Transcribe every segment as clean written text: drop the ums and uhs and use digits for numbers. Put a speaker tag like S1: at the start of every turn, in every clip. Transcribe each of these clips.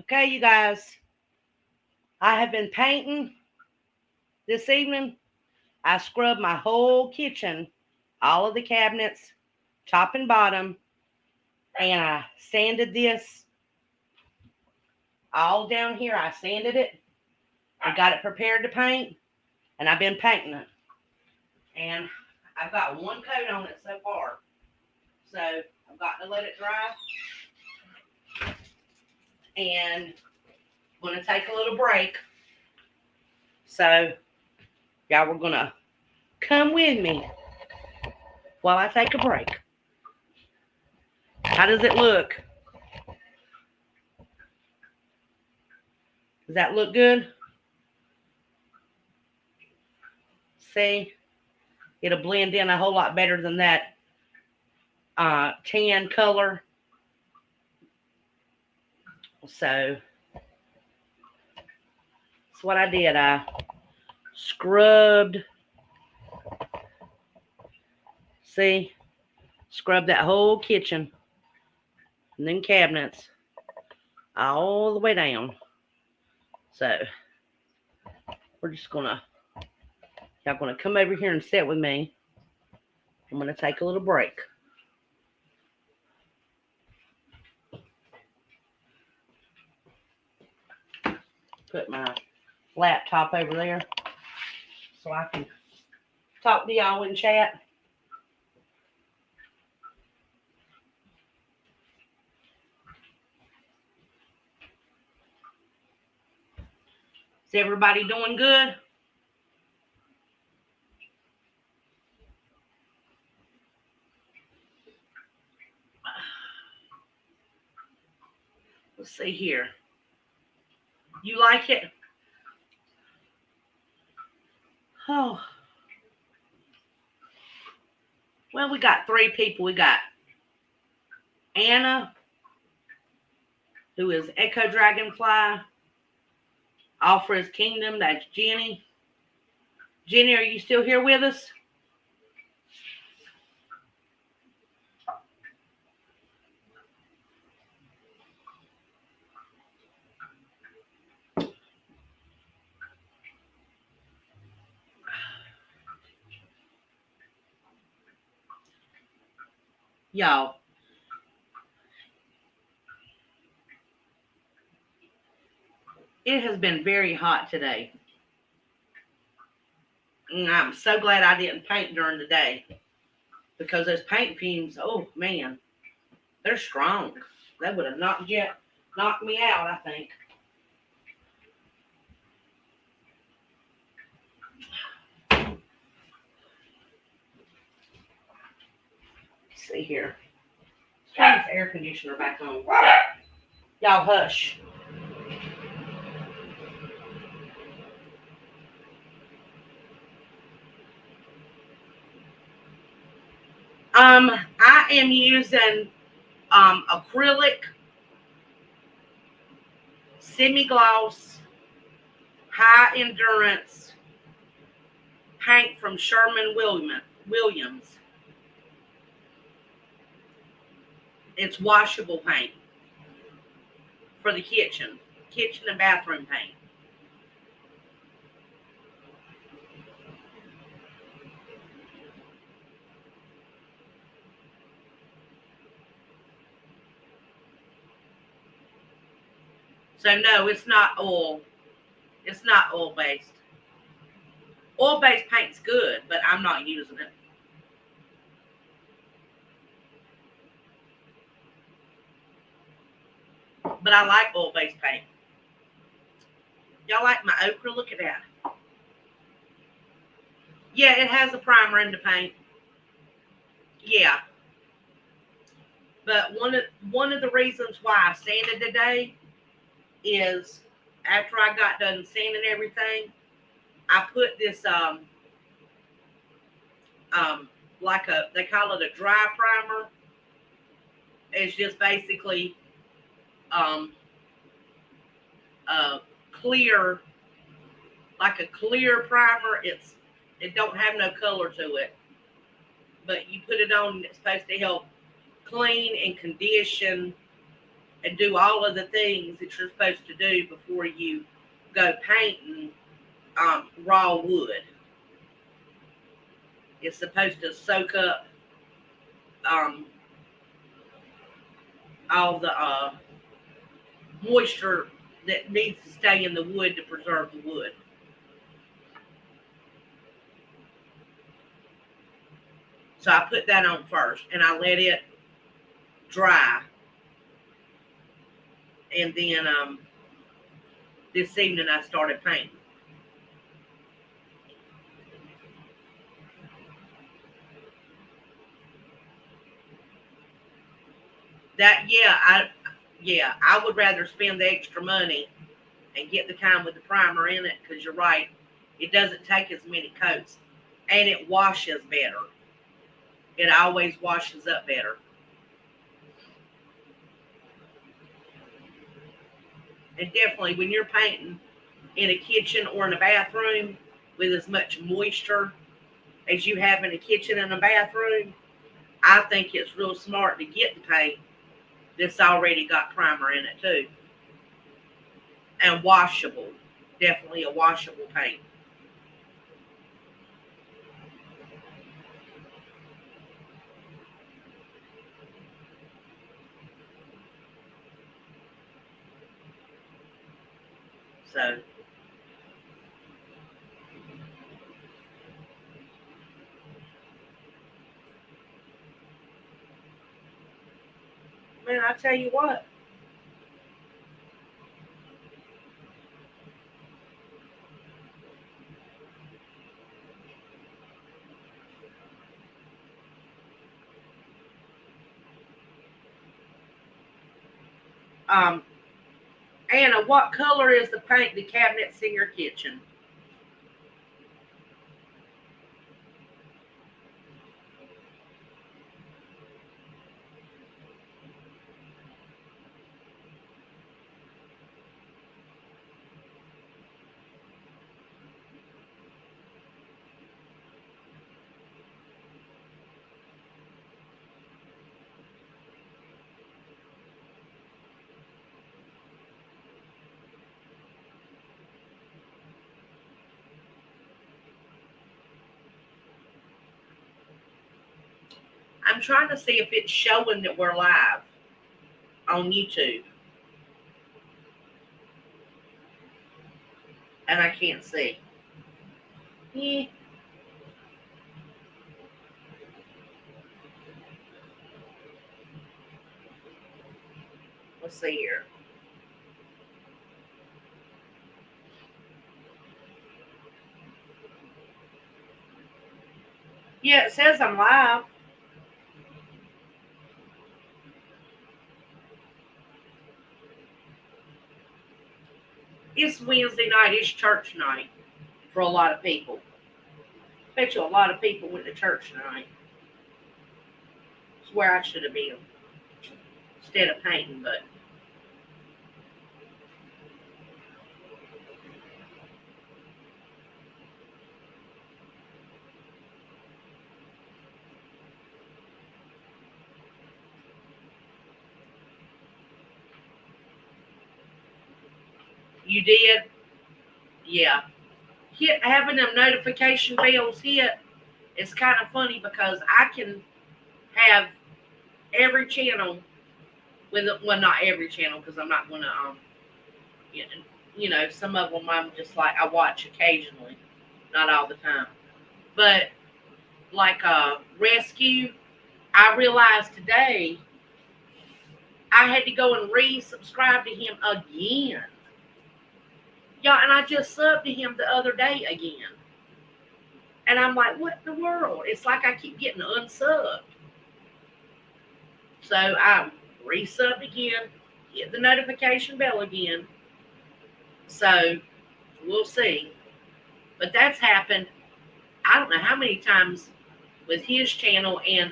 S1: Okay, you guys, I have been painting this evening. I scrubbed my whole kitchen, all of the cabinets, top and bottom, and I sanded this all down here. I sanded it. I got it prepared to paint, and I've been painting it. And I've got one coat on it so far. So I've got to let it dry. And I'm going to take a little break. So y'all are going to come with me while I take a break. How does it look? Does that look good? See? It'll blend in a whole lot better than that tan color. So that's what I did. I scrubbed. See? Scrubbed that whole kitchen and then cabinets all the way down. So we're just gonna, y'all gonna come over here and sit with me. I'm gonna take a little break. Put my laptop over there so I can talk to y'all and chat. Is everybody doing good? Let's see here. You like it? Oh. Well, we got three people. We got Anna, who is Echo Dragonfly. Alfred's Kingdom, that's Jenny. Jenny, are you still here with us? Y'all, it has been very hot today. And I'm so glad I didn't paint during the day. Because those paint fumes, oh man, they're strong. They would have knocked me out, I think. Let's see here. Let's turn this air conditioner back on. Y'all hush. I am using acrylic, semi-gloss, high endurance paint from Sherman-Williams. It's washable paint for the kitchen and bathroom paint. So no, it's not oil. It's not oil-based. Oil-based paint's good, but I'm not using it. But I like oil-based paint. Y'all like my ochre? Look at that. Yeah, it has a primer in the paint. Yeah. But one of the reasons why I sanded today is after I got done sanding everything, I put this they call it a dry primer. It's just basically clear, like a clear primer. It don't have no color to it, but you put it on and it's supposed to help clean and condition and do all of the things that you're supposed to do before you go painting raw wood. It's supposed to soak up um, all the moisture that needs to stay in the wood to preserve the wood. So I put that on first and I let it dry. And then this evening I started painting. I would rather spend the extra money and get the kind with the primer in it, because you're right, it doesn't take as many coats and it washes better. It always washes up better. And definitely when you're painting in a kitchen or in a bathroom with as much moisture as you have in a kitchen and a bathroom, I think it's real smart to get the paint that's already got primer in it too. And washable. Definitely a washable paint. So, man, I tell you what, um, Anna, what color is the paint the cabinets in your kitchen? I'm trying to see if it's showing that we're live on YouTube. And I can't see. Yeah, let's see here. Yeah, it says I'm live. It's Wednesday night. It's church night for a lot of people. I bet you a lot of people went to church tonight. It's where I should have been instead of painting, but you did? Yeah. Having them notification bells hit is kind of funny because I can have every channel with, well, not every channel because I'm not going to, you know, some of them I'm just like, I watch occasionally, not all the time. But like Rescue, I realized today I had to go and resubscribe to him again. Yeah, and I just subbed to him the other day again. And I'm like, what in the world? It's like I keep getting unsubbed. So I resubbed again, hit the notification bell again. So we'll see. But that's happened, I don't know how many times with his channel and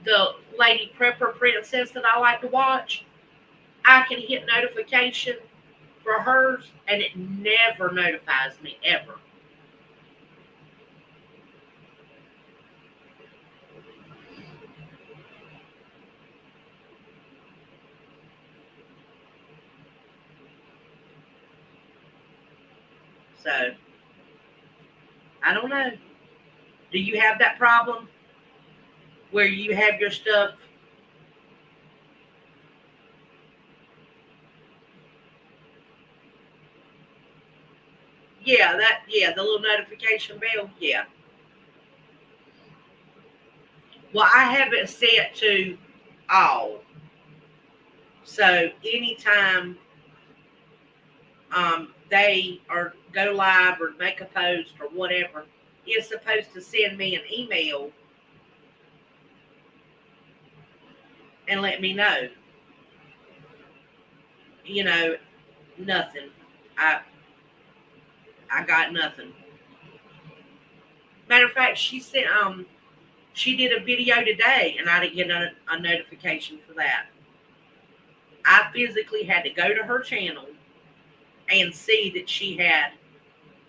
S1: the Lady Prepper Princess that I like to watch. I can hit notification for hers and it never notifies me ever. So, I don't know. Do you have that problem where you have your stuff? Yeah, the little notification bell. Yeah. Well, I have it set to all. So anytime they or go live or make a post or whatever, it's supposed to send me an email and let me know. You know, nothing. I I got nothing. Matter of fact, she did a video today and I didn't get a notification for that. I physically had to go to her channel and see that she had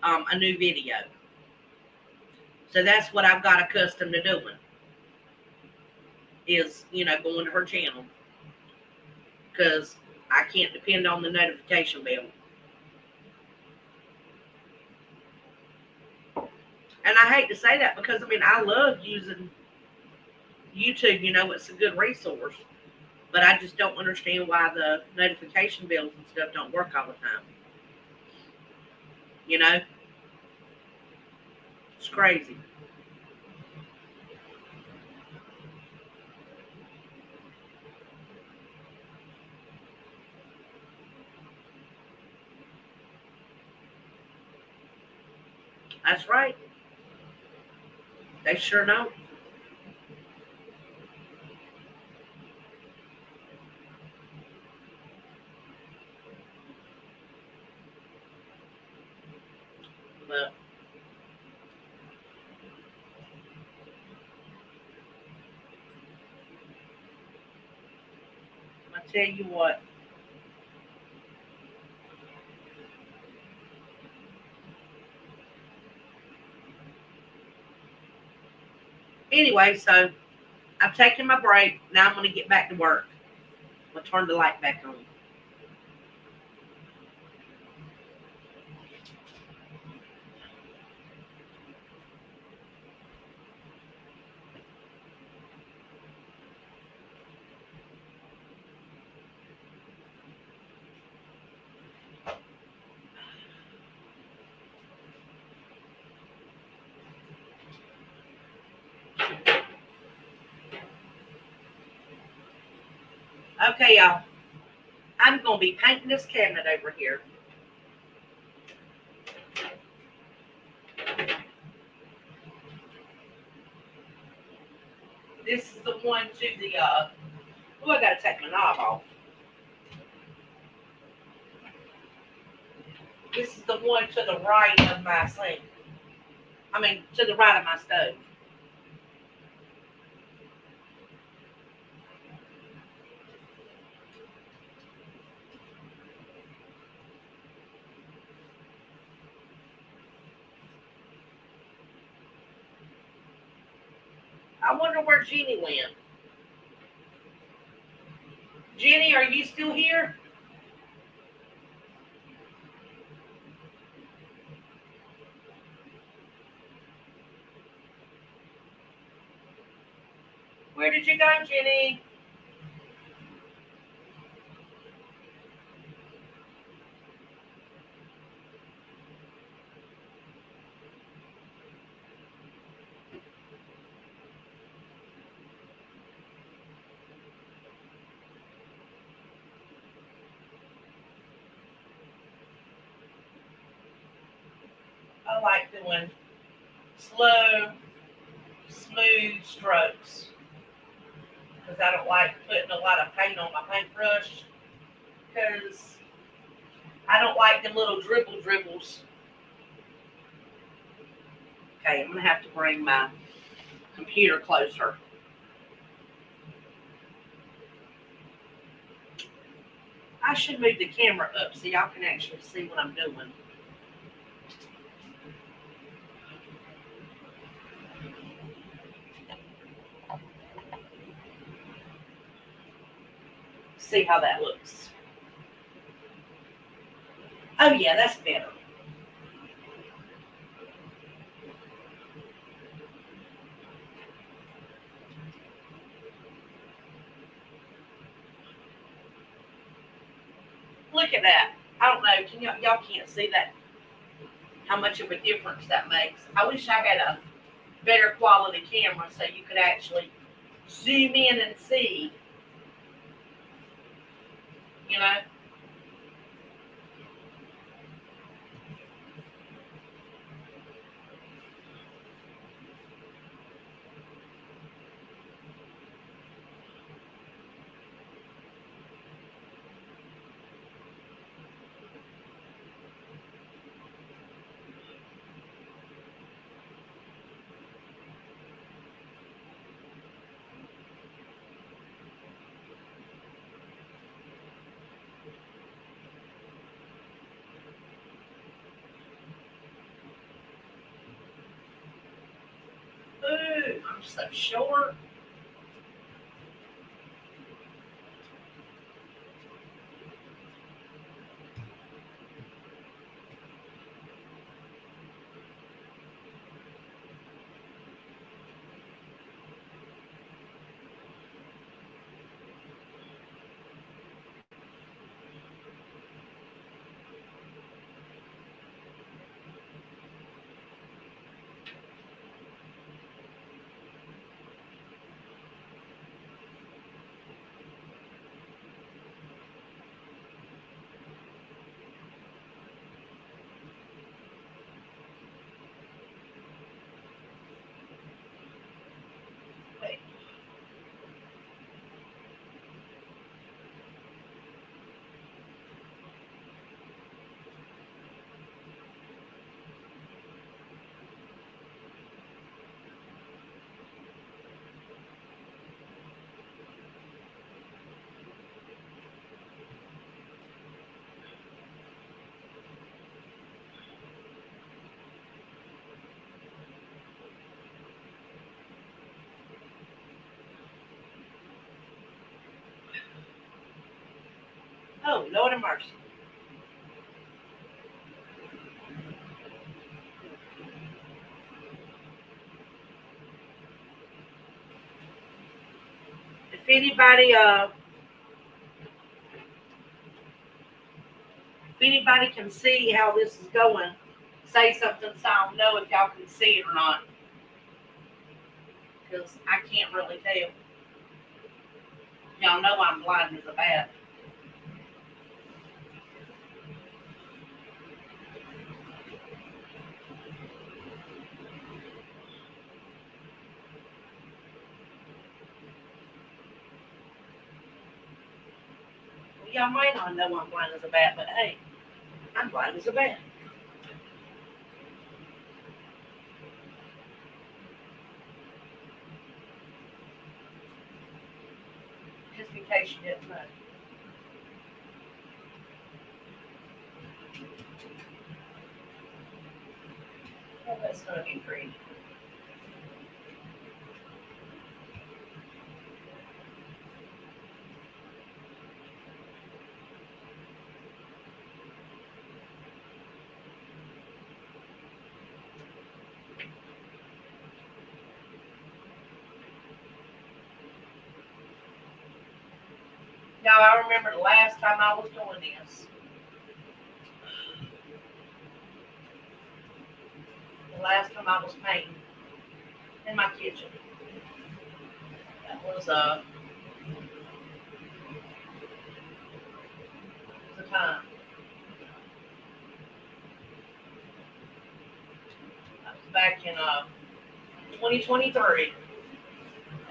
S1: a new video. So that's what I've got accustomed to doing is, going to her channel because I can't depend on the notification bell. And I hate to say that because, I love using YouTube. It's a good resource. But I just don't understand why the notification bells and stuff don't work all the time. You know? It's crazy. That's right. They sure know. But I tell you what, anyway, so I've taken my break. Now I'm going to get back to work. I'm going to turn the light back on. Okay, y'all. I'm going to be painting this cabinet over here. This is the one to the, I got to take my knob off. This is the one to the right of my sink. To the right of my stove. I wonder where Jeannie went. Jenny, are you still here? Where did you go, Jenny? I like doing slow, smooth strokes because I don't like putting a lot of paint on my paintbrush because I don't like them little dribbles. Okay, I'm going to have to bring my computer closer. I should move the camera up so y'all can actually see what I'm doing. See how that looks. Oh yeah, that's better. look at that. I don't know. Y'all can't see that, how much of a difference that makes. I wish I had a better quality camera so you could actually zoom in and see, you know. Ooh, I'm so short. Wait. Oh, Lord of mercy. If anybody can see how this is going, say something so I'll know if y'all can see it or not. Because I can't really tell. Y'all know I'm blind as a bat. Well, y'all might not know I'm blind as a bat, but hey, I'm blind as a bat. Just in case you didn't know. Oh, that's going to be pretty. Now, I remember the last time I was doing this. The last time I was painting in my kitchen. That was the time. That was back in 2023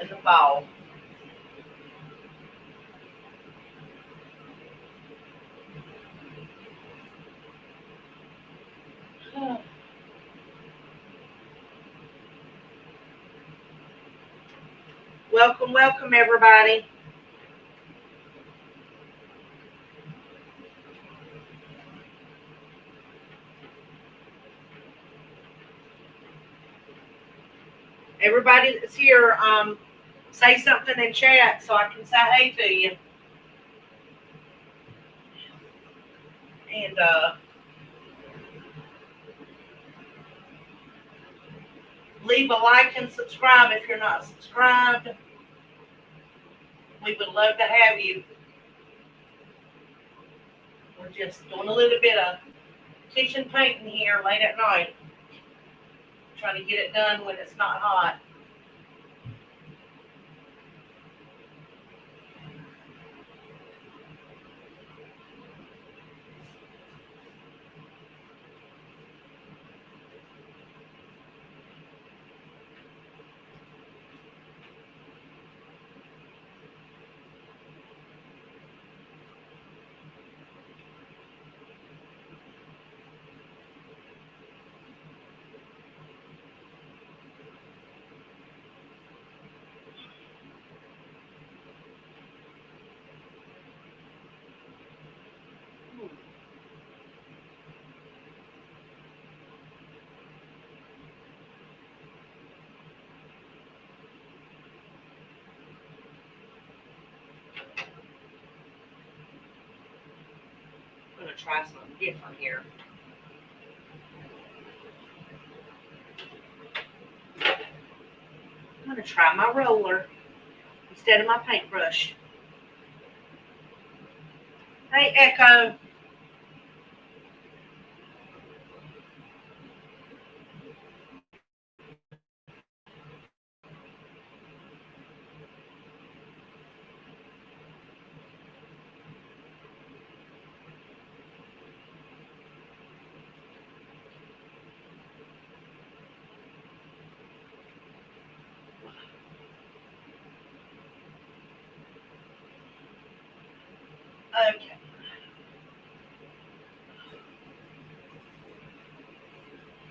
S1: in the fall. Welcome, welcome, everybody. Everybody that's here, say something in chat so I can say hey to you. And leave a like and subscribe if you're not subscribed. We would love to have you. We're I'm just doing a little bit of kitchen painting here late at night. Trying to get it done when it's not hot. I'm going to try something different here. I'm going to try my roller instead of my paintbrush. Hey, Echo. Okay.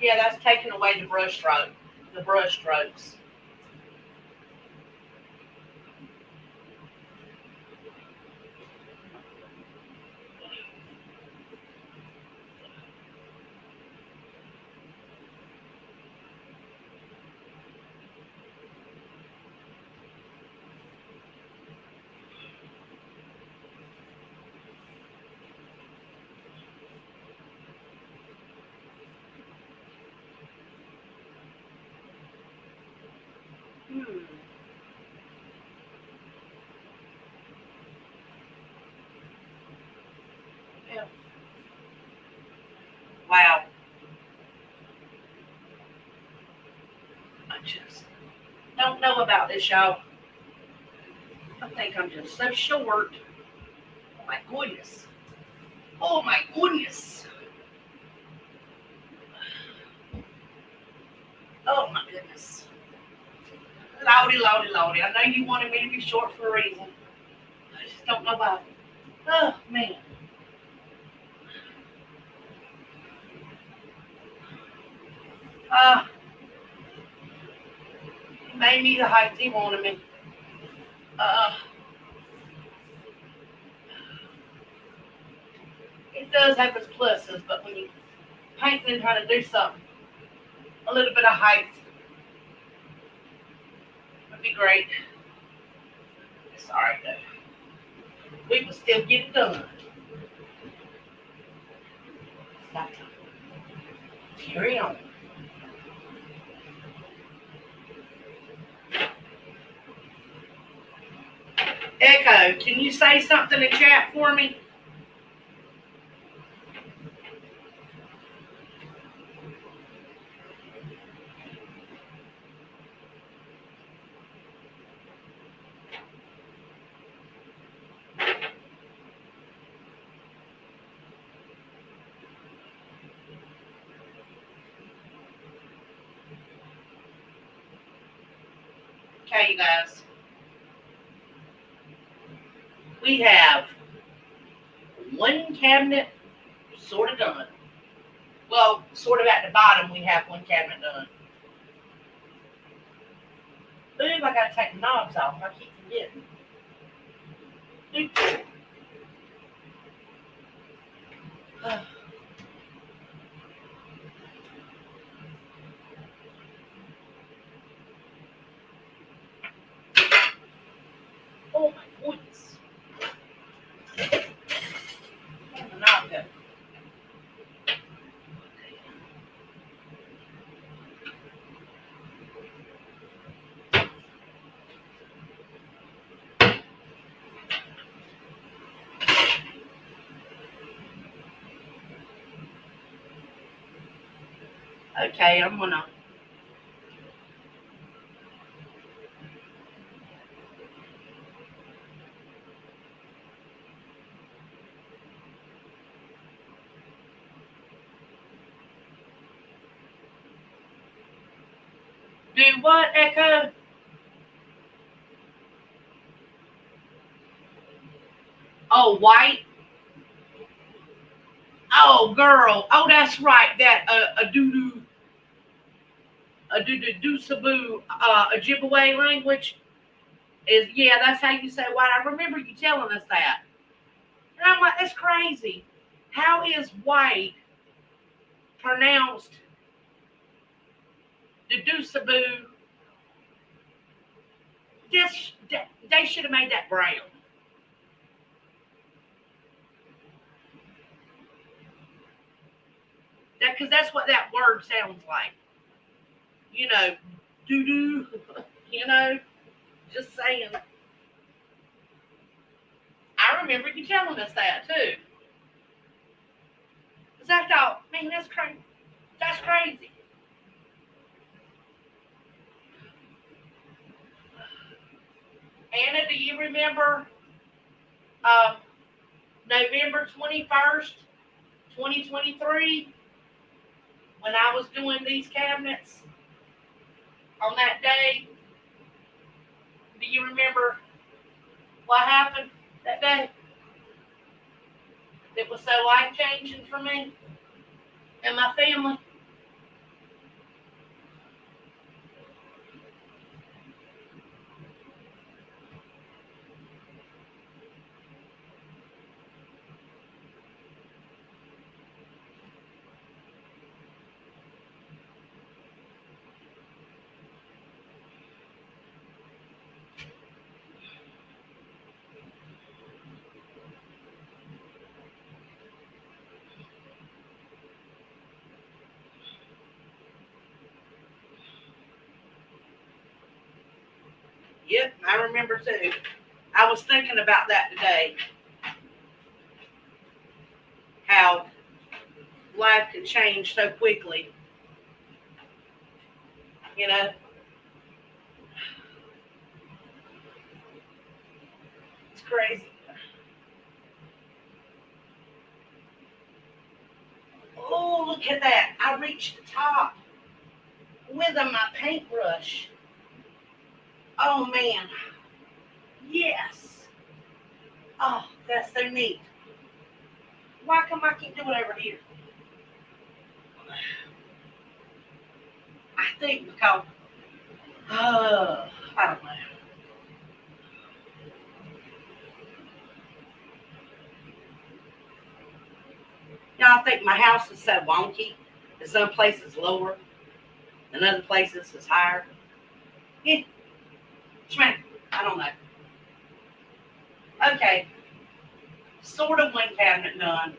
S1: Yeah, that's taking away the brush strokes. Hmm. Yeah. Wow. I just don't know about this, y'all. I think I'm just so short. Oh my goodness. Oh my goodness. Oh my goodness. Lordy, lordy, lordy. I know you wanted me to be short for a reason. I just don't know about it. Oh man. Uh, he made me the height he wanted me. Uh, it does have its pluses, but when you paint and trying to do something, a little bit of height would be great. It's alright though. We can still get it done. Stop. Carry on. Echo, can you say something in chat for me? Okay, you guys. We have one cabinet sort of done. Well, sort of at the bottom, we have one cabinet done. Ooh, I gotta take the knobs off. I keep forgetting. Ooh. Oh my goodness. Where's the knob go? Okay, I'm gonna do what, Echo? Oh, white. Oh, girl. Oh, that's right. That a doo doo a doo doo doo saboo Ojibwe language is, yeah. That's how you say white. I remember you telling us that, and I'm like, that's crazy. How is white pronounced the doo saboo? This they should have made that brown. That because that's what that word sounds like. You know, doo doo. You know, just saying. I remember you telling us that too. Cause I thought, man, that's crazy. That's crazy. Anna, do you remember um, November 21st, 2023, when I was doing these cabinets on that day? Do you remember what happened that day? It was so life changing for me and my family. Yep, I remember too. I was thinking about that today, how life can change so quickly. You know, it's crazy. Oh, look at that. I reached the top with my paintbrush. Oh, man. Yes. Oh, that's so neat. Why come I can't do it over here? I think because, I don't know. Y'all think my house is so wonky that some places lower and other places is higher? Yeah, smack. I don't know. Okay, sort of one cabinet done.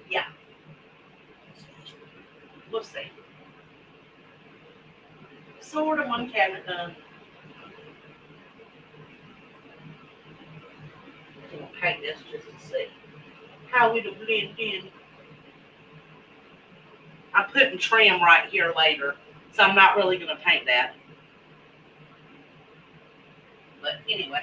S1: Yeah, we'll see. Sort of one cabinet done. I'm gonna paint this just to see how it'll blend in. I'm putting trim right here later, so I'm not really gonna paint that. But anyway,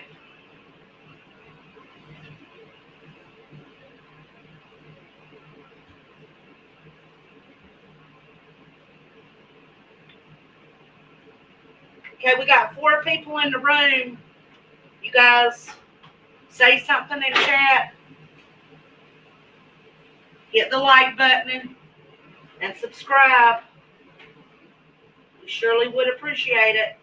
S1: okay, we got 4 people in the room. You guys say something in chat, hit the like button, and subscribe. We surely would appreciate it.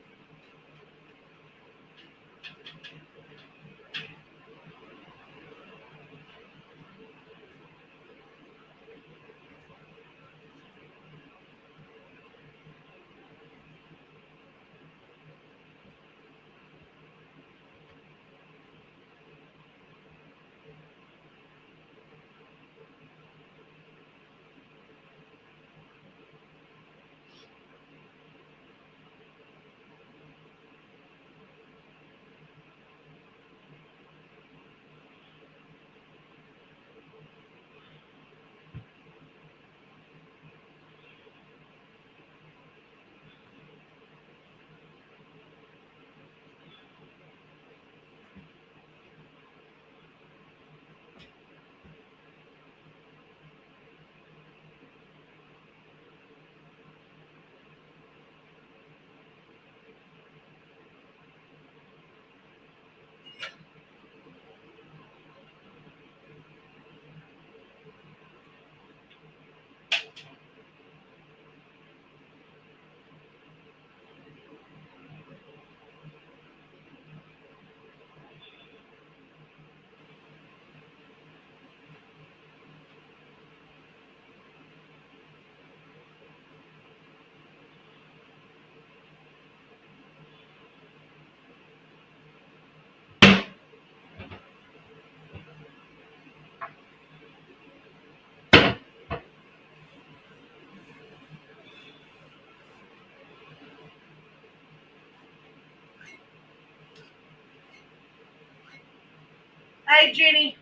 S1: Hey, Jenny.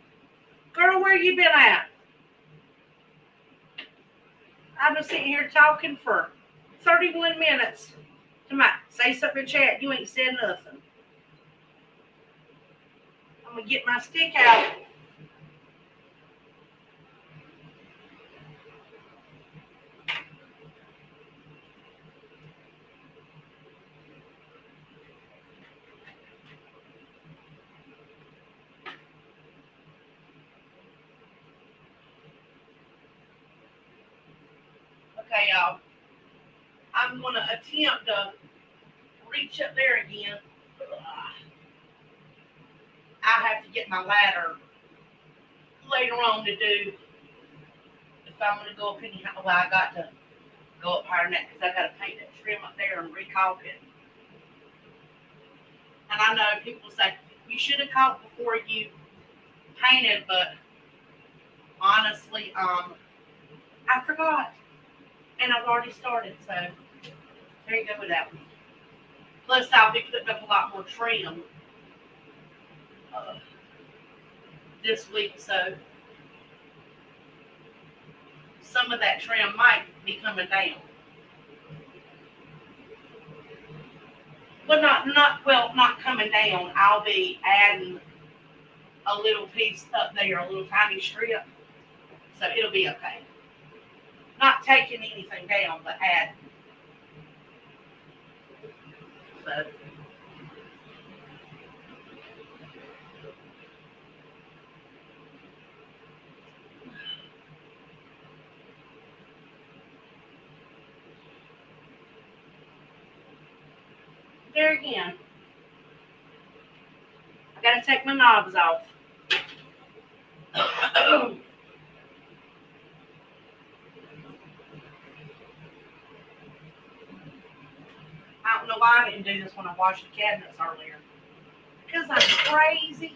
S1: Girl, where you been at? I've been sitting here talking for 31 minutes. Come on, say something in chat. You ain't said nothing. I'm going to get my stick out. Okay, y'all. I'm going to attempt to reach up there again. I have to get my ladder later on to do if I'm going to go up anyhow. Well, I got to go up higher than that because I got to paint that trim up there and recalk it. And I know people say, you should have caulked before you painted, but honestly, I forgot. And I've already started, so there you go with that one. Plus, I'll be putting up a lot more trim this week, so some of that trim might be coming down. Well, not coming down. I'll be adding a little piece up there, a little tiny strip, so it'll be okay. Not taking anything down, but adding. So. There again, I gotta take my knobs off. I don't know why I didn't do this when I washed the cabinets earlier. Because I'm crazy.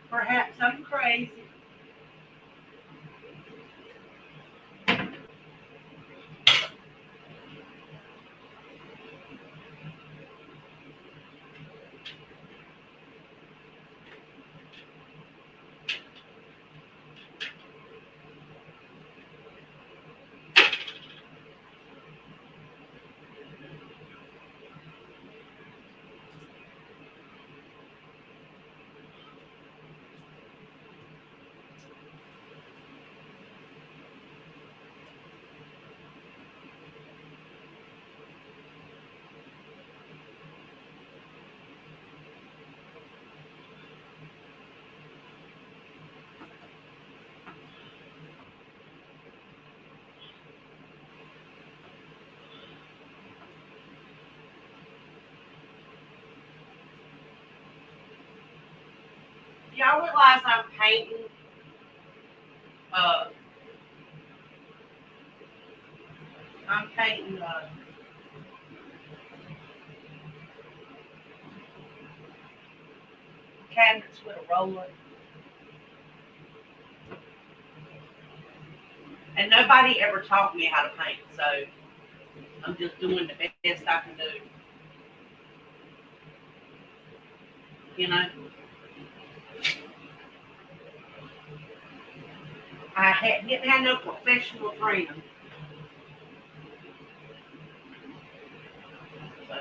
S1: Perhaps I'm crazy. Y'all realize I'm painting uh I'm painting cabinets with a roller. And nobody ever taught me how to paint, so I'm just doing the best I can do. You know? Didn't have no professional training. So,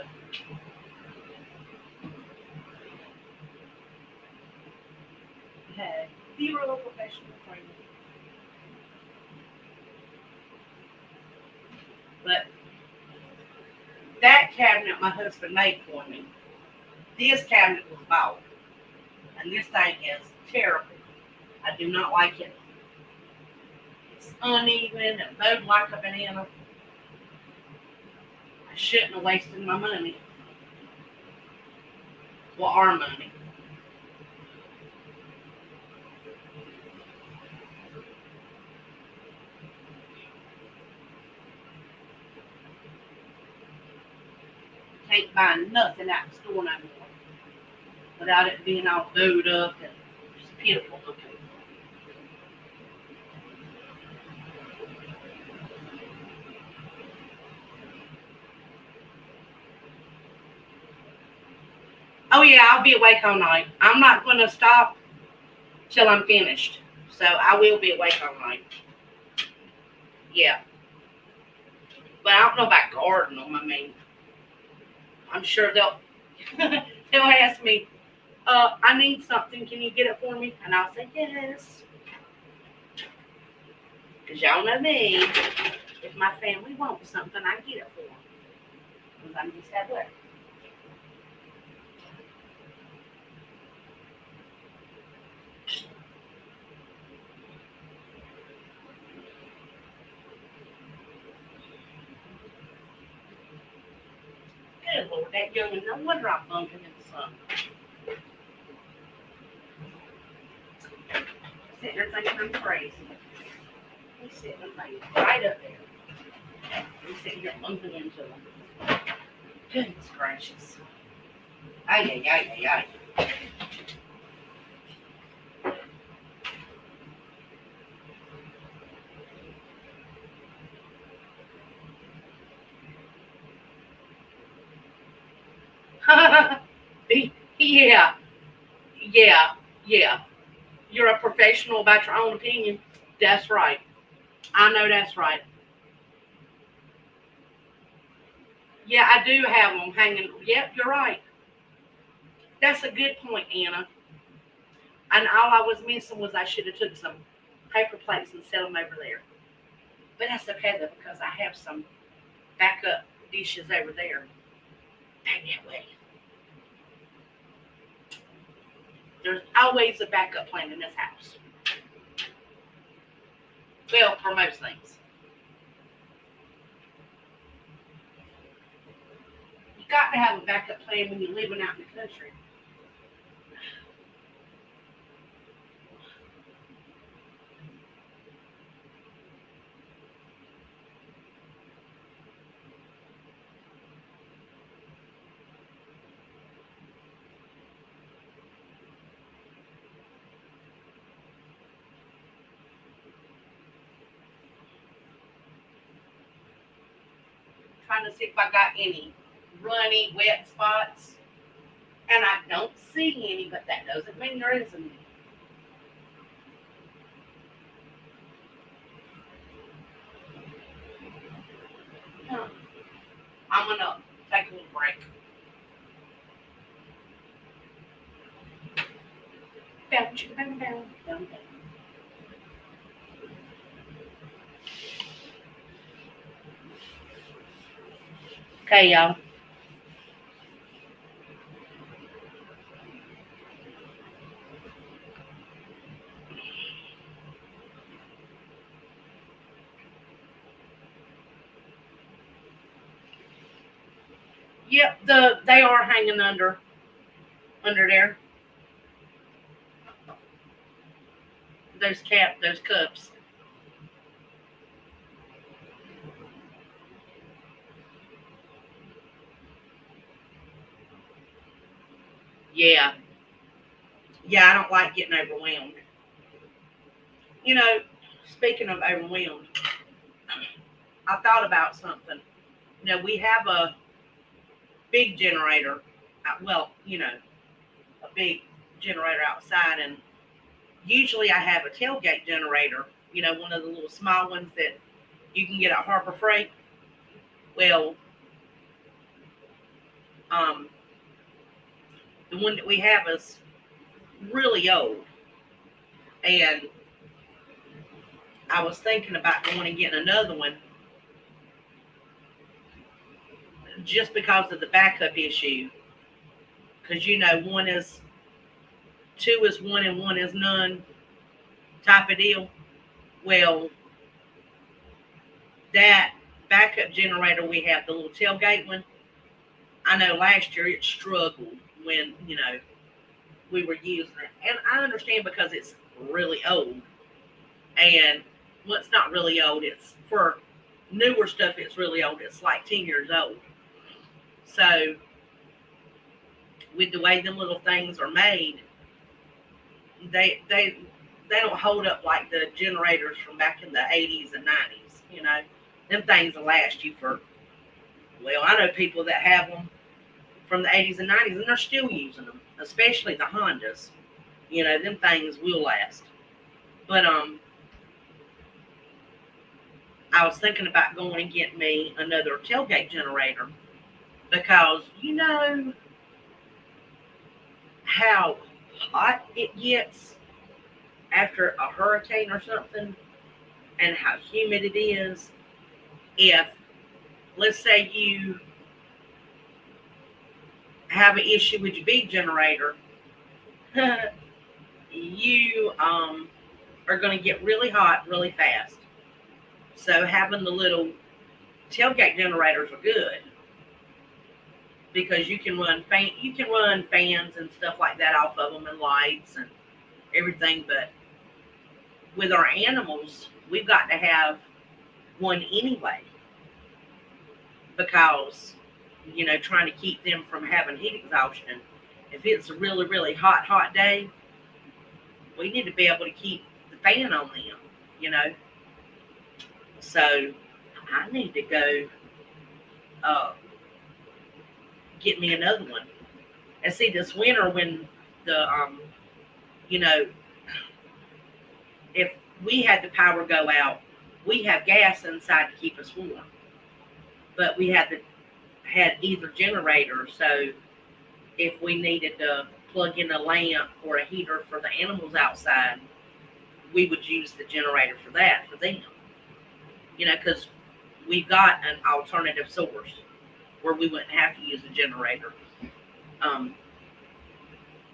S1: had zero professional training. But that cabinet my husband made for me. This cabinet was bought. And this thing is terrible. I do not like it. It's uneven and bowed like a banana. I shouldn't have wasted my money. Well, our money. Can't buy nothing at the store no more without it being all bowed up and just pitiful looking. Oh yeah, I'll be awake all night. I'm not going to stop till I'm finished. So I will be awake all night. Yeah. But I don't know about guarding them. I mean, I'm sure they'll they'll ask me, I need something. Can you get it for me? And I'll say yes. Because y'all know me. If my family wants something, I get it for them. Because I'm just that way. Good Lord, that young and no wonder I'm bumping into something. Sitting there thinking I'm crazy. He's sitting there right up there. He's sitting here bumping into them. Goodness gracious. Ay, ay, ay, ay, ay. Yeah, yeah, yeah. You're a professional about your own opinion. That's right. I know that's right. Yeah, I do have them hanging. Yep, you're right. That's a good point, Anna. And all I was missing was I should have took some paper plates and set them over there. But that's okay though because I have some backup dishes over there. Dang that way. There's always a backup plan in this house. Well, for most things. You got to have a backup plan when you're living out in the country. Trying to see if I got any runny, wet spots. And I don't see any, but that doesn't mean there isn't any. Huh. I'm gonna take a little break. Bow, chicka, bow, bow, bow, bow. Okay, y'all. Yep, they are hanging under there. Those cups. Yeah, yeah. I don't like getting overwhelmed. You know, speaking of overwhelmed, I thought about something. We have a big generator. Well, a big generator outside, and usually I have a tailgate generator. One of the little small ones that you can get at Harbor Freight. Well, um, the one that we have is really old, and I was thinking about going and getting another one just because of the backup issue. Because one is two is one and one is none type of deal. Well, that backup generator we have, the little tailgate one, I know last year it struggled when we were using it, and I understand because it's really old. And well, it's not really old. It's for newer stuff. It's really old. It's like 10 years old. So with the way them little things are made, they don't hold up like the generators from back in the 80s and 90s. Them things will last you for. Well, I know people that have them from the 80s and 90s, and they're still using them, especially the Hondas. You know, them things will last. But I was thinking about going and getting me another tailgate generator because you know how hot it gets after a hurricane or something, and how humid it is. If, let's say, you have an issue with your big generator, you are going to get really hot really fast. So having the little tailgate generators are good because you can run fans and stuff like that off of them and lights and everything. But with our animals, we've got to have one anyway because, you know, trying to keep them from having heat exhaustion. If it's a really, really hot day, we need to be able to keep the fan on them, you know. So I need to go get me another one. And see, this winter when the, you know, if we had the power go out, we have gas inside to keep us warm. But we had either generator, so if we needed to plug in a lamp or a heater for the animals outside, we would use the generator for that, for them. You know, because we've got an alternative source where we wouldn't have to use a generator.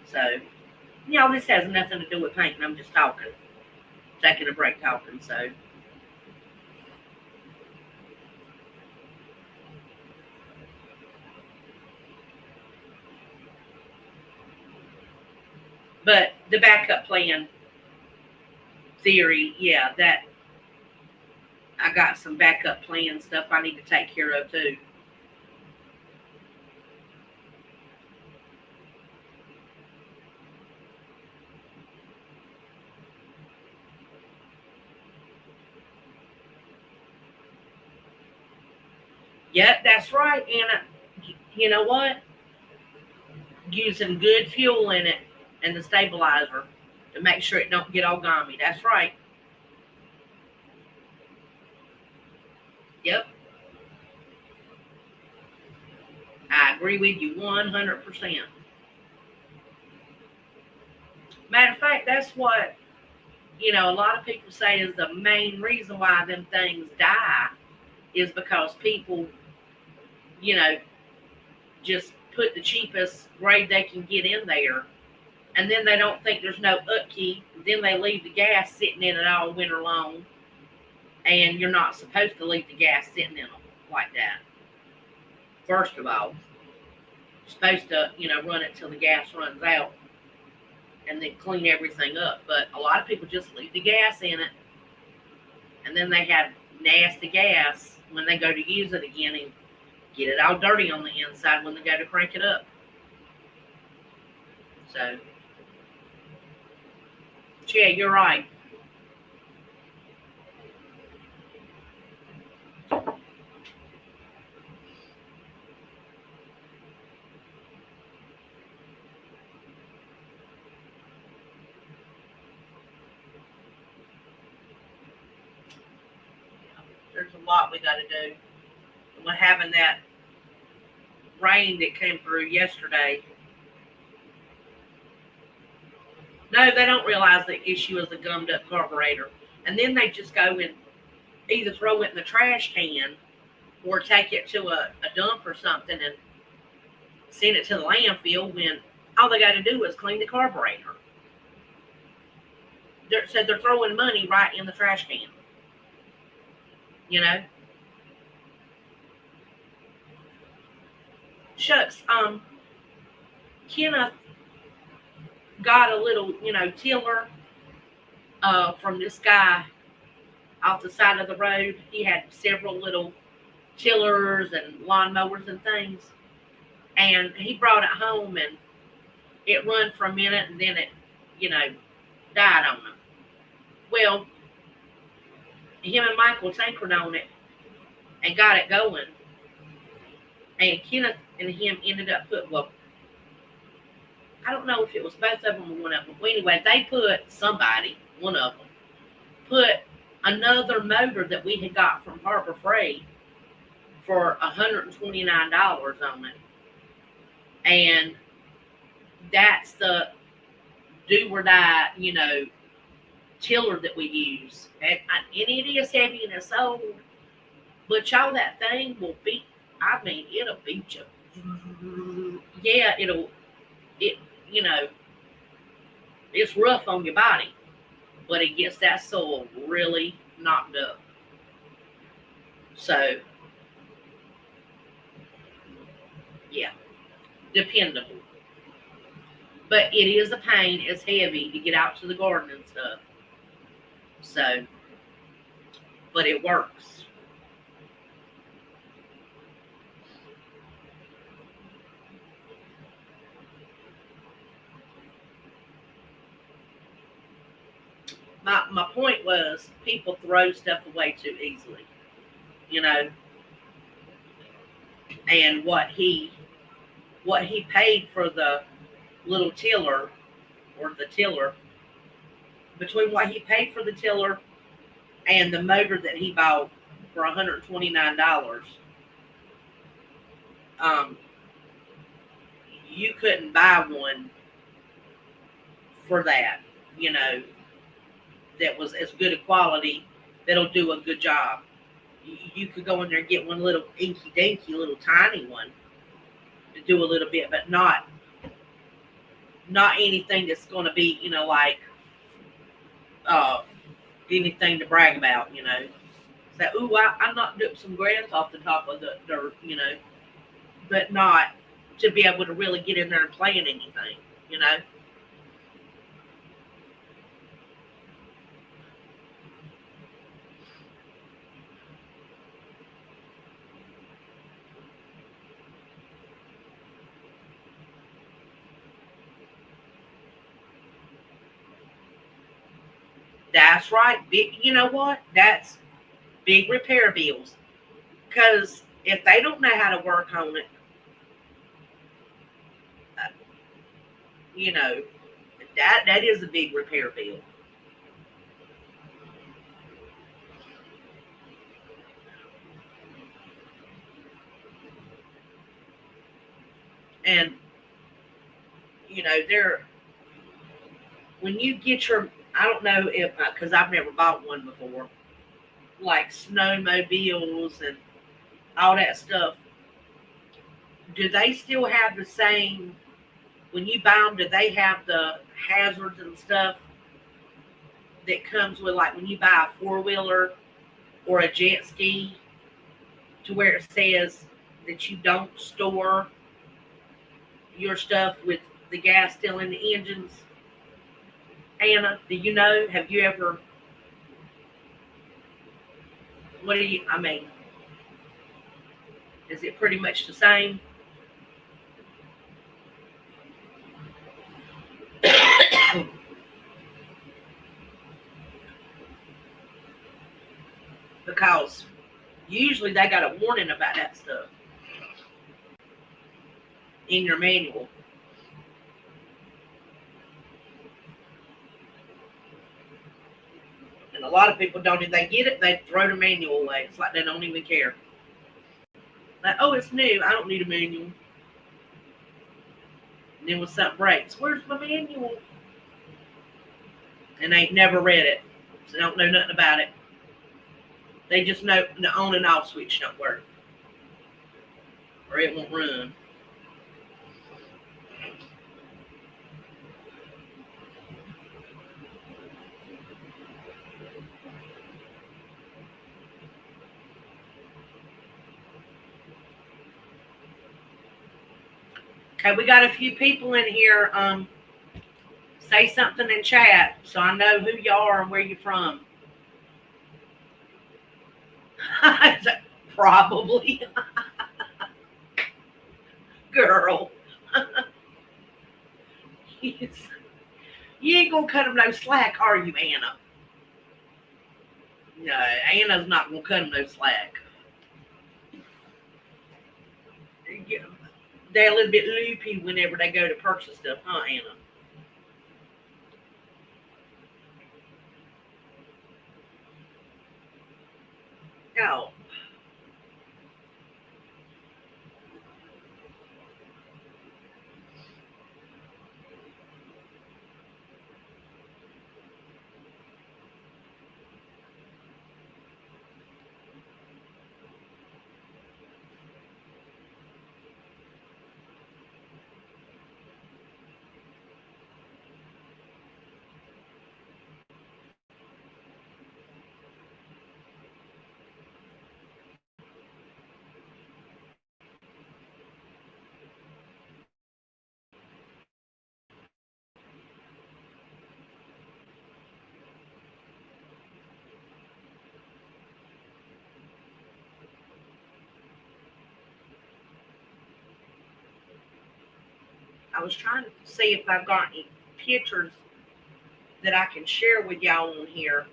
S1: So, you know, this has nothing to do with painting. I'm just talking, taking a break talking. So, but the backup plan theory, yeah, that I got some backup plan stuff I need to take care of too. Yep, that's right, Anna. You know what? Using good fuel in it and the stabilizer to make sure it don't get all gummy. That's right. Yep. I agree with you 100%. Matter of fact, that's what, you know, a lot of people say is the main reason why them things die is because people, you know, just put the cheapest grade they can get in there. And then they don't think there's no upkeep. Then they leave the gas sitting in it all winter long. And you're not supposed to leave the gas sitting in them like that. First of all, you're supposed to, you know, run it till the gas runs out and then clean everything up. But a lot of people just leave the gas in it. And then they have nasty gas when they go to use it again and get it all dirty on the inside when they go to crank it up. So, yeah, you're right. There's a lot we got to do. And we're having that rain that came through yesterday. No, they don't realize the issue is the gummed up carburetor. And then they just go and either throw it in the trash can or take it to a dump or something and send it to the landfill when all they got to do is clean the carburetor. So they're throwing money right in the trash can. You know? Shucks, Kenneth got a little, you know, tiller from this guy off the side of the road. He had several little tillers and lawnmowers and things. And he brought it home and it run for a minute and then it, you know, died on him. Well, him and Michael tinkered on it and got it going. And Kenneth and him ended up well, I don't know if it was both of them or one of them. But anyway, they put one of them, put another motor that we had got from Harbor Freight for $129 on it. And that's the do or die, tiller that we use. And it is heavy and it's old, but y'all, that thing will beat, it'll beat you. Yeah, it, you know, it's rough on your body, but it gets that soil really knocked up. So, yeah, dependable. But it is a pain. It's heavy to get out to the garden and stuff. So, but it works. My point was people throw stuff away too easily, you know. And what he paid for the little tiller or the tiller, between what he paid for the tiller and the motor that he bought for $129, um, you couldn't buy one for that, you know, that was as good a quality that'll do a good job. You could go in there and get one little inky dinky, little tiny one to do a little bit, but not anything that's going to be, like anything to brag about, So, ooh, I knocked up some grass off the top of the dirt, but not to be able to really get in there and plant anything, you know. That's right. Big, you know what? That's big repair bills. Because if they don't know how to work on it, uh, you know, that is a big repair bill. And they're when you get your, I don't know if because I've never bought one before, like snowmobiles and all that stuff. Do they still have the same when you buy them? Do they have the hazards and stuff that comes with, like when you buy a four-wheeler or a jet ski, to where it says that you don't store your stuff with the gas still in the engines? Anna, do you know? Have you ever? What do you? I mean, is it pretty much the same? Because usually they got a warning about that stuff in your manual. And a lot of people don't, if they get it, they throw the manual away. It's like they don't even care. Like, oh, it's new. I don't need a manual. And then when something breaks, where's my manual? And they never read it. So they don't know nothing about it. They just know the on and off switch don't work. Or it won't run. Okay, we got a few people in here. Say something in chat so I know who you are and where you're from. Probably. Girl. You ain't gonna cut him no slack, are you, Anna? No, Anna's not gonna cut him no slack. they're a little bit loopy whenever they go to purchase stuff, huh, Anna? Oh, I was trying to see if I've got any pictures that I can share with y'all on here.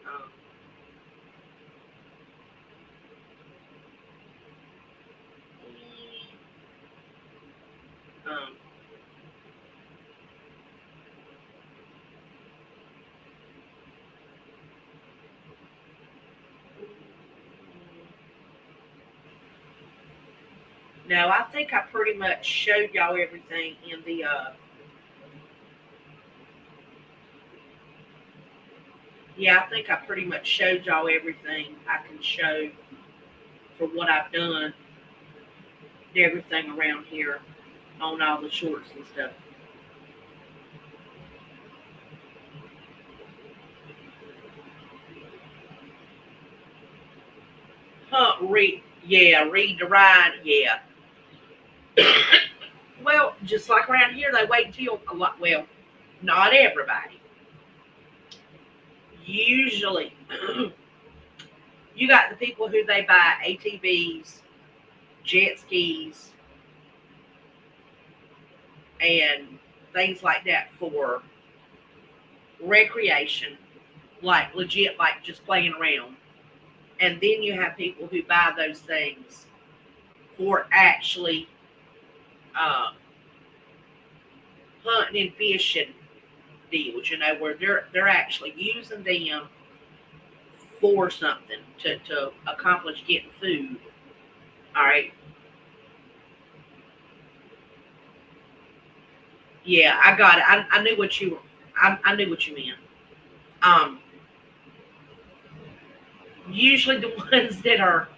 S1: Um, um, no, I think I pretty much showed y'all everything in the. Yeah, I think I pretty much showed y'all everything I can show for what I've done, everything around here on all the shorts and stuff. Huh, read to ride, yeah. Well, just like around here, they wait until a lot. Well, not everybody. Usually, you got the people who they buy ATVs, jet skis, and things like that for recreation, like legit, like just playing around. And then you have people who buy those things for actually uh, hunting and fishing deals, where they're actually using them for something to accomplish getting food. All right. Yeah, I got it. I knew what you were. I knew what you meant. Um, Usually the ones that are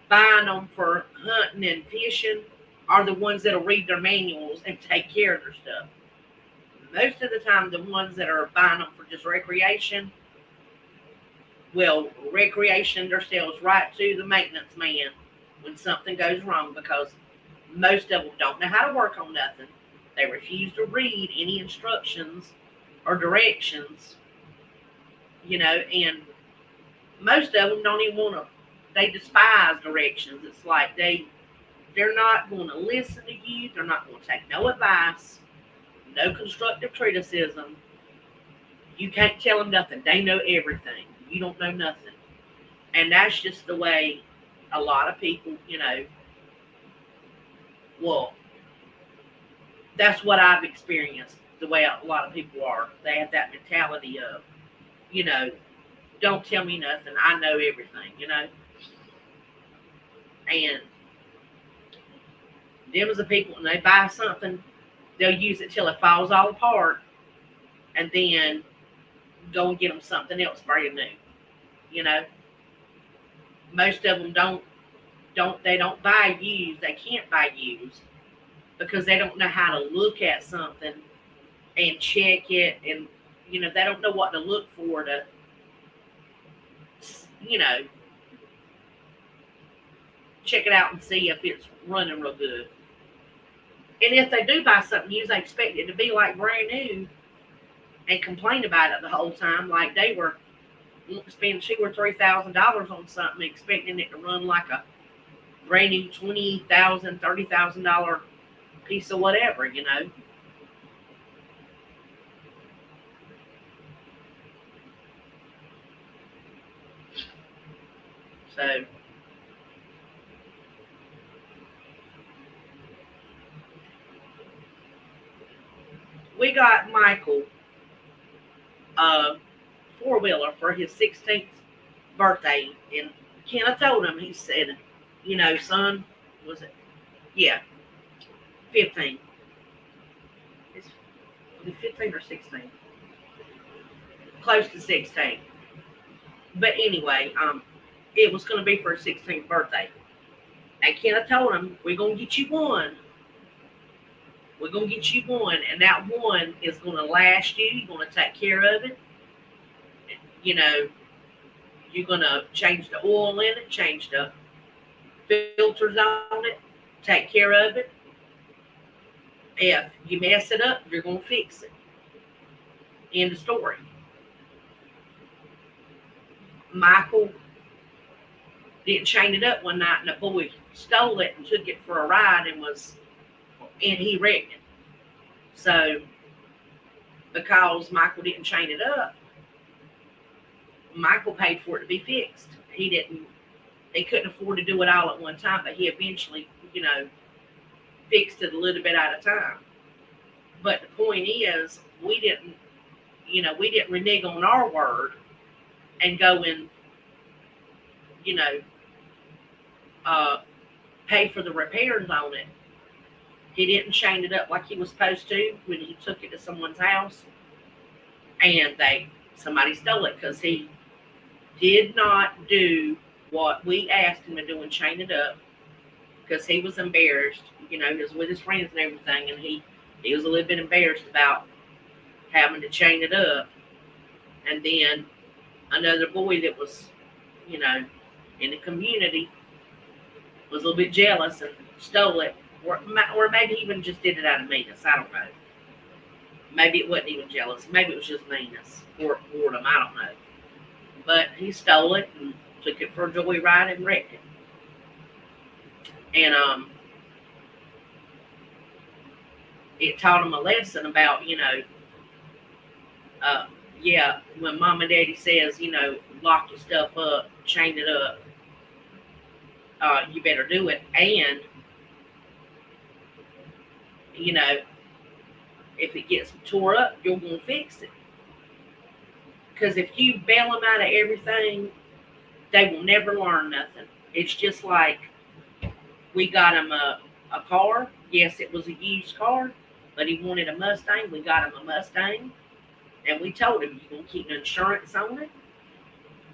S1: buying them for hunting and fishing are the ones that'll read their manuals and take care of their stuff. Most of the time, the ones that are buying them for just recreation will recreation themselves right to the maintenance man when something goes wrong because most of them don't know how to work on nothing. They refuse to read any instructions or directions, and most of them don't even want to. They despise directions. It's like they're not going to listen to you. They're not going to take no advice, no constructive criticism. You can't tell them nothing. They know everything. You don't know nothing, and that's just the way a lot of people, well, that's what I've experienced. The way a lot of people are, they have that mentality of, you know, don't tell me nothing. I know everything, And them as the people, when they buy something, they'll use it till it falls all apart, and then go and get them something else brand new. You know, most of them don't buy used. They can't buy used because they don't know how to look at something and check it, and they don't know what to look for to you know check it out and see if it's running real good. And if they do buy something used, they expect it to be like brand new and complain about it the whole time, like they were spending $2,000 or $3,000 on something, expecting it to run like a brand new $20,000, $30,000 piece of whatever, you know. So we got Michael a 4-wheeler for his 16th birthday, and Ken, I told him, he said, you know, son, was it? Yeah, 15. It's 15 or 16, close to 16. But anyway, it was going to be for his 16th birthday. And Ken, I told him, we're going to get you one. We're going to get you one, and that one is going to last you. You're going to take care of it. You know, you're going to change the oil in it, change the filters on it, take care of it. If you mess it up, you're going to fix it. End of story. Michael didn't chain it up one night, and a boy stole it and took it for a ride and he wrecked it. So because Michael didn't chain it up, Michael paid for it to be fixed. He couldn't afford to do it all at one time, but he eventually, you know, fixed it a little bit at a time. But the point is, we didn't renege on our word and go and, you know, pay for the repairs on it. He didn't chain it up like he was supposed to when he took it to someone's house, and somebody stole it because he did not do what we asked him to do and chain it up because he was embarrassed. You know, he was with his friends and everything, and he was a little bit embarrassed about having to chain it up. And then another boy that was, you know, in the community was a little bit jealous and stole it, or maybe even just did it out of meanness. I don't know. Maybe it wasn't even jealous. Maybe it was just meanness or boredom. I don't know. But he stole it and took it for a joyride and wrecked it. And it taught him a lesson about, you know, yeah, when mom and daddy says, you know, lock your stuff up, chain it up, you better do it. And, you know, if it gets tore up, you're going to fix it. Because if you bail them out of everything, they will never learn nothing. It's just like we got him a car. Yes, it was a used car, but he wanted a Mustang. We got him a Mustang. And we told him, you're going to keep insurance on it.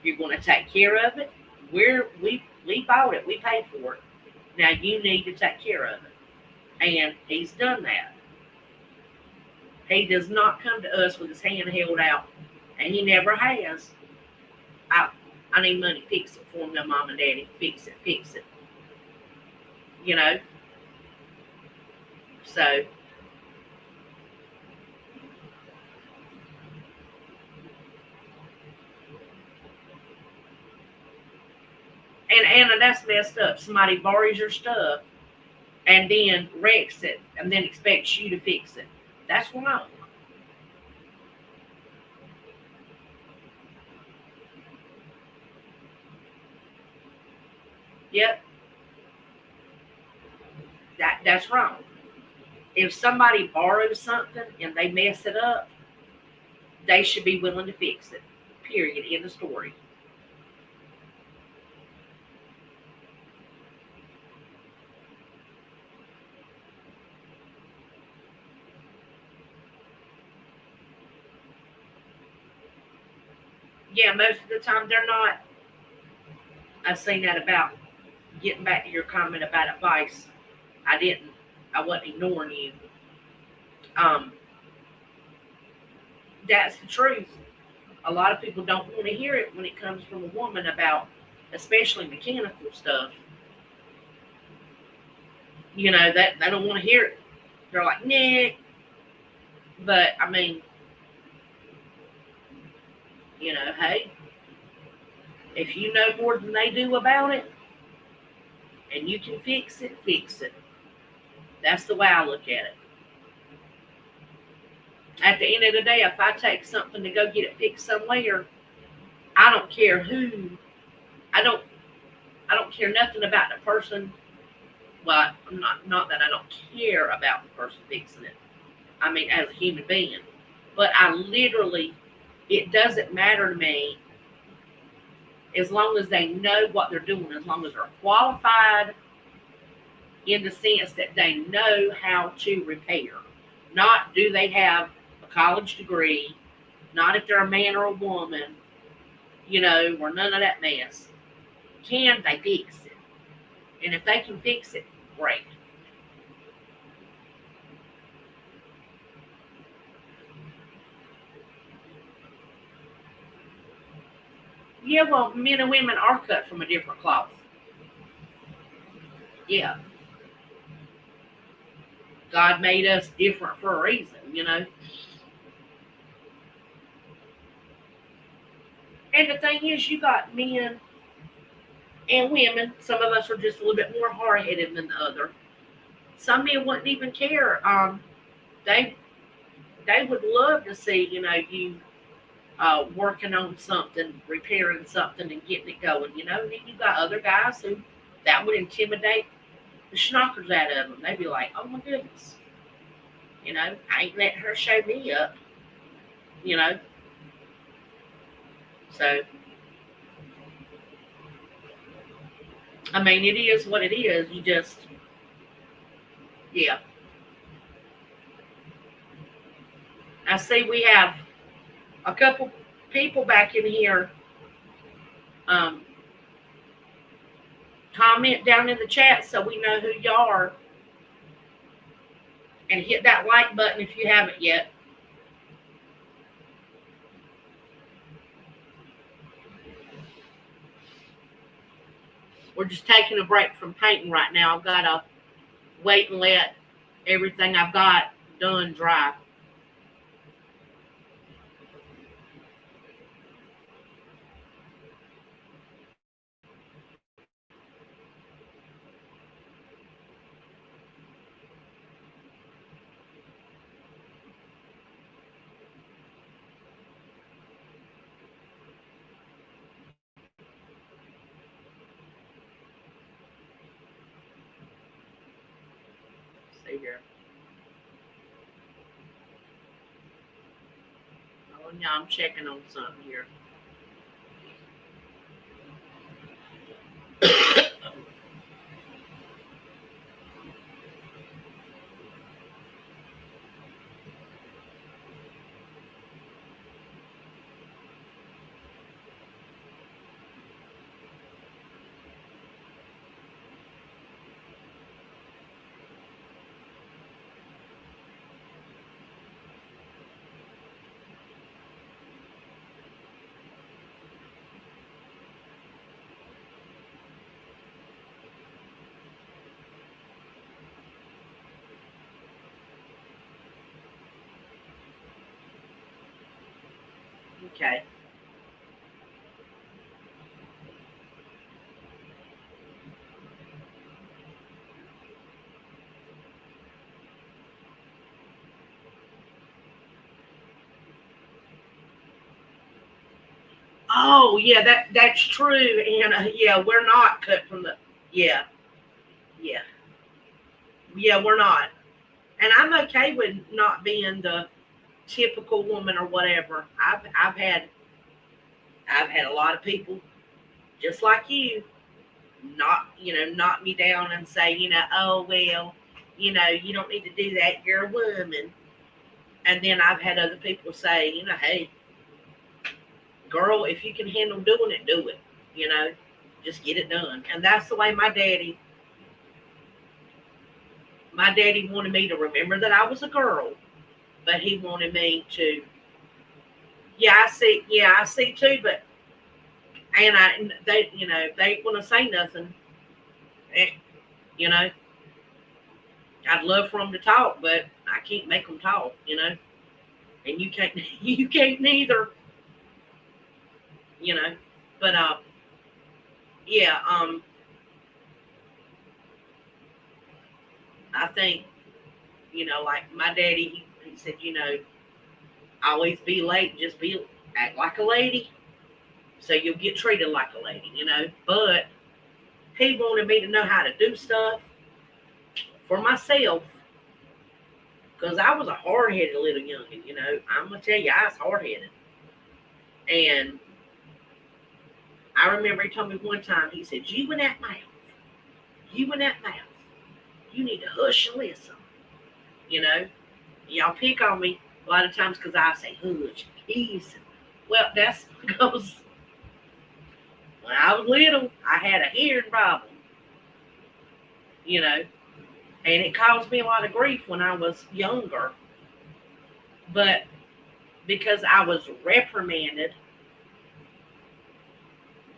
S1: You're going to take care of it. We bought it. We paid for it. Now you need to take care of it. And he's done that. He does not come to us with his hand held out. And he never has. I need money. Fix it for me, mom and daddy. Fix it. Fix it. You know? So... And Anna, that's messed up. Somebody borrows your stuff and then wrecks it and then expects you to fix it. That's wrong. Yep. That's wrong. If somebody borrows something and they mess it up, they should be willing to fix it. Period. End of story. Yeah, most of the time they're not. I've seen that about getting back to your comment about advice. I didn't. I wasn't ignoring you. Um, that's the truth. A lot of people don't want to hear it when it comes from a woman about, especially mechanical stuff. You know that they don't want to hear it. They're like, nah. But I mean, you know, hey, if you know more than they do about it, and you can fix it, fix it. That's the way I look at it. At the end of the day, if I take something to go get it fixed somewhere, I don't care who. I don't. I don't care nothing about the person. Well, I'm not that I don't care about the person fixing it. I mean, as a human being, but I literally, it doesn't matter to me as long as they know what they're doing, as long as they're qualified in the sense that they know how to repair. Not do they have a college degree, not if they're a man or a woman, or none of that mess. Can they fix it? And if they can fix it, great. Yeah, well, men and women are cut from a different cloth. Yeah, God made us different for a reason. And the thing is, you got men and women. Some of us are just a little bit more hard headed than the other. Some men wouldn't even care. They they would love to see you working on something, repairing something, and getting it going. And then you got other guys who that would intimidate the schnockers out of them. They'd be like, "Oh my goodness, I ain't letting her show me up." You know, so I mean, it is what it is. You just, yeah. I see we have a couple people back in here. Um, Comment down in the chat so we know who you are, and hit that like button if you haven't yet. We're just taking a break from painting right now. I've got to wait and let everything I've got done dry. See here. Oh, yeah, I'm checking on something here. Okay. Oh, yeah, that's true. And yeah, we're not cut from the. Yeah, yeah, yeah, we're not. And I'm okay with not being the typical woman or whatever. I've had a lot of people just like you knock me down and say, oh well, you don't need to do that. You're a woman. And then I've had other people say, hey, girl, if you can handle doing it, do it. You know, just get it done. And that's the way my daddy wanted me to remember that I was a girl, but he wanted me to, yeah, I see too, but, they ain't going to say nothing. Eh, You know, I'd love for them to talk, but I can't make them talk. And you can't, you can't neither, you know, but, yeah, I think, like my daddy, he said, always be late, just act like a lady, so you'll get treated like a lady. But he wanted me to know how to do stuff for myself because I was a hard headed little youngin. I'm gonna tell you, I was hard headed, and I remember he told me one time. He said, you and that mouth, you need to hush and listen." You know, y'all pick on me a lot of times because I say hush, listen. Well, that's because when I was little, I had a hearing problem, you know, and it caused me a lot of grief when I was younger. But because I was reprimanded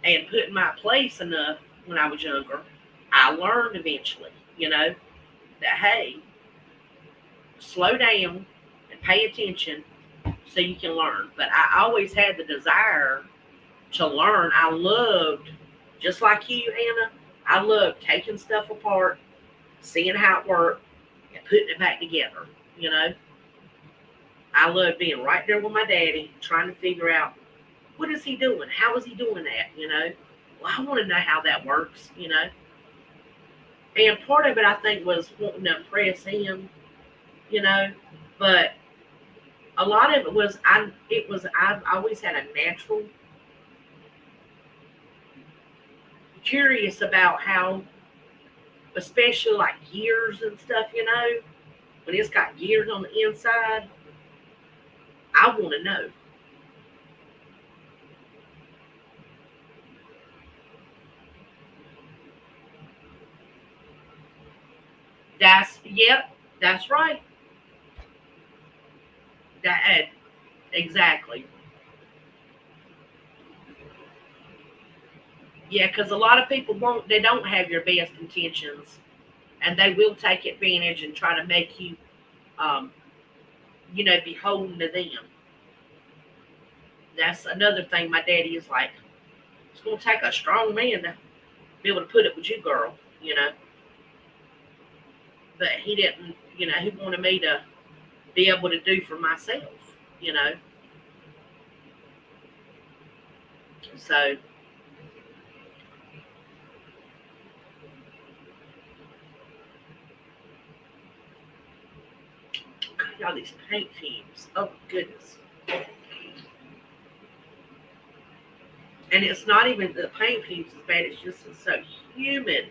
S1: and put in my place enough when I was younger, I learned eventually, that hey, slow down and pay attention so you can learn. But I always had the desire to learn. I loved, just like you, Anna, I loved taking stuff apart, seeing how it worked, and putting it back together. You know, I loved being right there with my daddy, trying to figure out what is he doing? How is he doing that? Well, I want to know how that works, And part of it, I think, was wanting to impress him, you know. But a lot of it was, I've always had a natural curious about how, especially like gears and stuff, when it's got gears on the inside, I want to know. Yep, that's right. That exactly. Yeah, because a lot of people they don't have your best intentions, and they will take advantage and try to make you, um, beholden to them. That's another thing my daddy is like. It's gonna take a strong man to be able to put it with you, girl. You know, but he didn't. He wanted me to be able to do for myself. You know, so God, all these paint fumes. Oh goodness. And it's not even the paint fumes as bad. It's just so humid.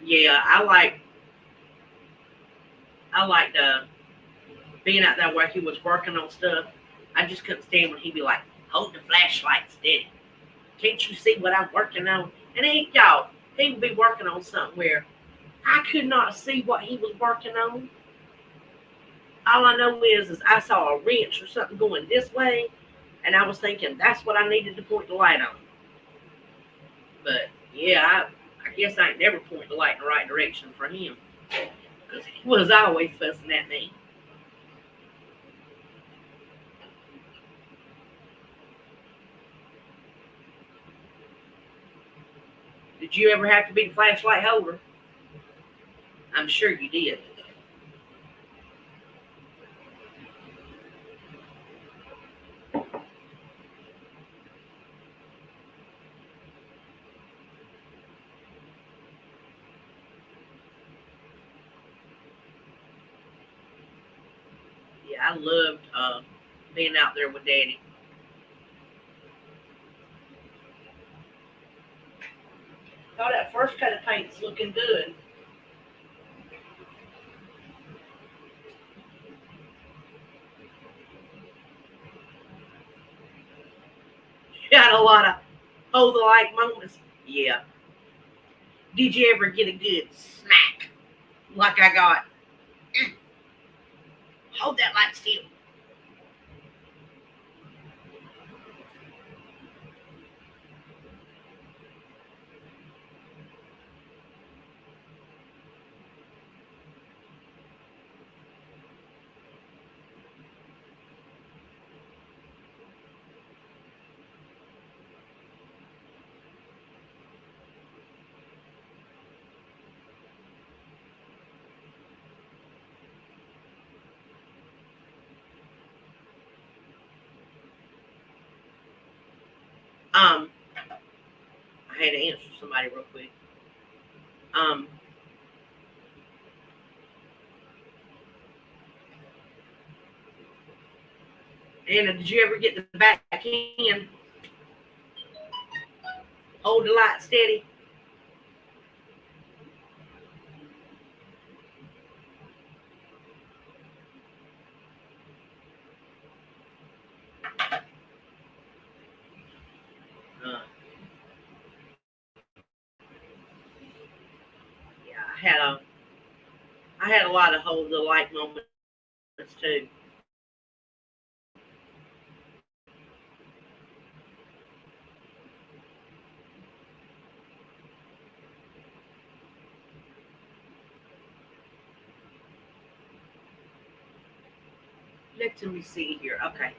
S1: Yeah, I liked being out there where he was working on stuff. I just couldn't stand when he'd be like, "Hold the flashlight steady. Can't you see what I'm working on?" And he would be working on something where I could not see what he was working on. All I know is I saw a wrench or something going this way, and I was thinking that's what I needed to point the light on. But yeah, I guess I ain't never point the light in the right direction for him because he was always fussing at me. Did you ever have to be the flashlight holder? I'm sure you did. Yeah, I loved being out there with Daddy. Oh, that first coat of paint's looking good. Got a lot of hold the light moments. Yeah. Did you ever get a good smack like I got? "Eh, hold that light still." I had to answer somebody real quick. Um, Anna, did you ever get the back in? Hold the light steady. Uh, yeah, I had a lot of hold the light moments too. Let me see here. Okay.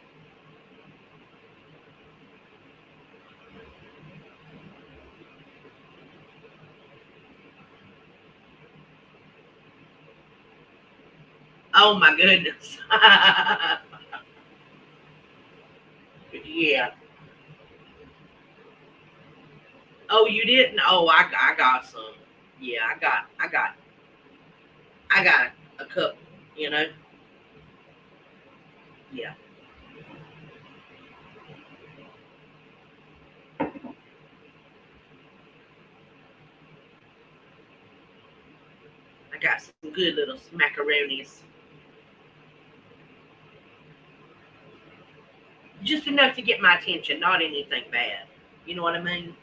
S1: Oh my goodness. Yeah. Oh, you didn't? Oh, I got some. Yeah, I got a cup. You know. Yeah, I got some good little macaronis. Just enough to get my attention, not anything bad. You know what I mean?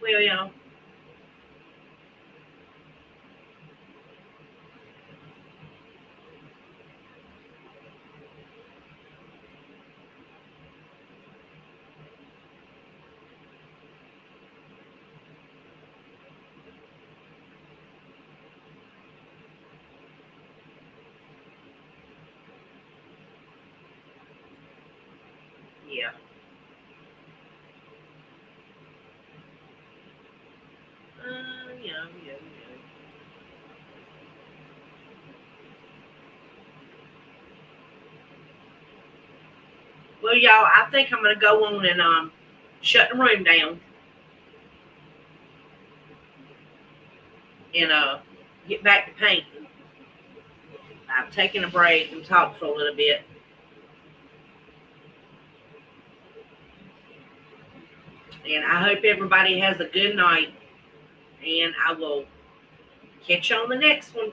S1: Well, you know. Yeah. Yeah. Well, y'all, I think I'm gonna go on and shut the room down and get back to painting. I've taken a break and talked for a little bit, and I hope everybody has a good night. And I will catch you on the next one.